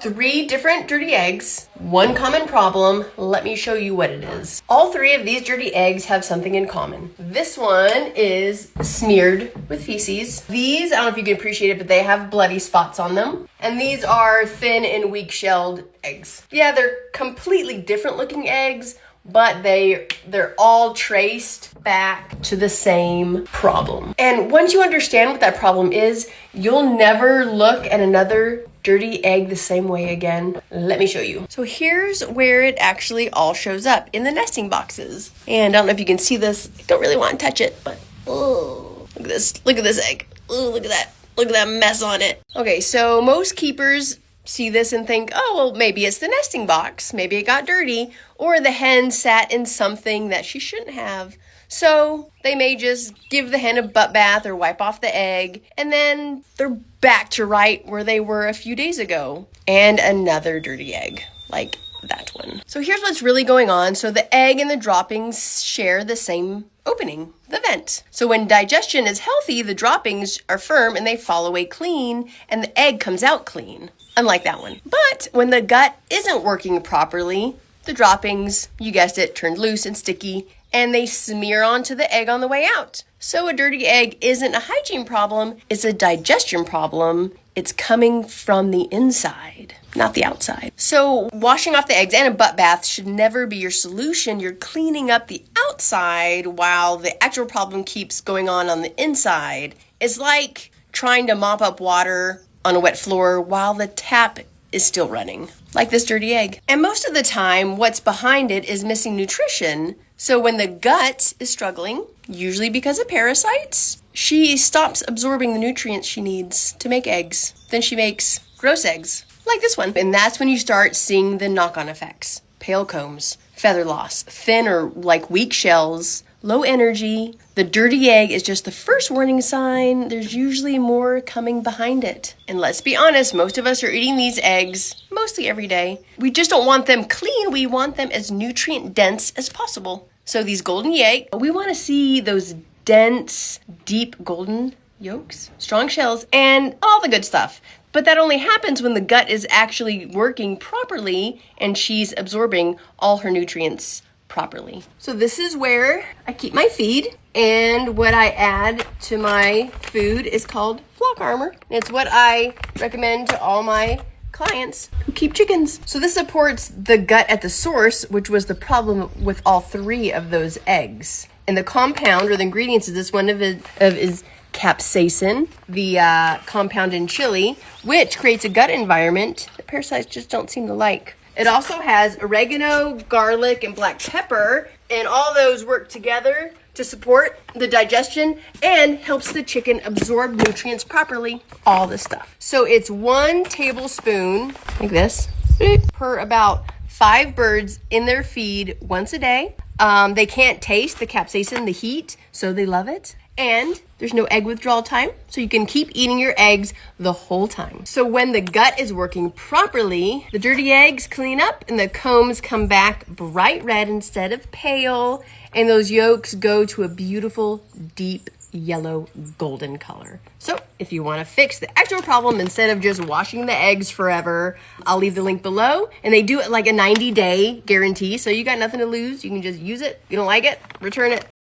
3 different dirty eggs, 1 common problem. Let me show you what it is. All 3 of these dirty eggs have something in common. This one is smeared with feces. These, I don't know if you can appreciate it, but they have bloody spots on them. And these are thin and weak-shelled eggs. Yeah, they're completely different looking eggs, but they're all traced back to the same problem. And once you understand what that problem is, you'll never look at another dirty egg the same way again. Let me show you. So here's where it actually all shows up, in the nesting boxes. And I don't know if you can see this. I don't really want to touch it, but oh, look at this. Look at this egg. Oh, look at that. Look at that mess on it. Okay, so most keepers see this and think, oh, well, maybe it's the nesting box. Maybe it got dirty, or the hen sat in something that she shouldn't have. So they may just give the hen a butt bath or wipe off the egg, and then they're back to right where they were a few days ago. And another dirty egg, like that one. So here's what's really going on. So the egg and the droppings share the same opening, the vent. So when digestion is healthy, the droppings are firm and they fall away clean, and the egg comes out clean, unlike that one. But when the gut isn't working properly, the droppings, you guessed it, turn loose and sticky, and they smear onto the egg on the way out. So a dirty egg isn't a hygiene problem, it's a digestion problem. It's coming from the inside, not the outside. So washing off the eggs and a butt bath should never be your solution. You're cleaning up the outside while the actual problem keeps going on the inside. It's like trying to mop up water on a wet floor while the tap is still running, like this dirty egg. And most of the time, what's behind it is missing nutrition. So when the gut is struggling, usually because of parasites, she stops absorbing the nutrients she needs to make eggs. Then she makes gross eggs, like this one. And that's when you start seeing the knock-on effects. Pale combs, feather loss, thin or like weak shells, low energy. The dirty egg is just the first warning sign. There's usually more coming behind it. And let's be honest, most of us are eating these eggs mostly every day. We just don't want them clean. We want them as nutrient dense as possible. So these golden yolk, we want to see those dense, deep golden yolks, strong shells, and all the good stuff. But that only happens when the gut is actually working properly and she's absorbing all her nutrients properly. So this is where I keep my feed, and what I add to my food is called flock armor. It's what I recommend to all my clients who keep chickens. So this supports the gut at the source, which was the problem with all 3 of those eggs. And the compound or the ingredients is this one is capsaicin, the compound in chili, which creates a gut environment that parasites just don't seem to like. It also has oregano, garlic, and black pepper, and all those work together to support the digestion and helps the chicken absorb nutrients properly, all this stuff. So it's 1 tablespoon, like this, per about 5 birds in their feed once a day. They can't taste the capsaicin, the heat, so they love it. And there's no egg withdrawal time, so you can keep eating your eggs the whole time. So when the gut is working properly, the dirty eggs clean up and the combs come back bright red instead of pale, and those yolks go to a beautiful, deep yellow golden color. So if you want to fix the actual problem instead of just washing the eggs forever, I'll leave the link below. And they do it like a 90-day guarantee, so you got nothing to lose. You can just use it. If you don't like it, return it.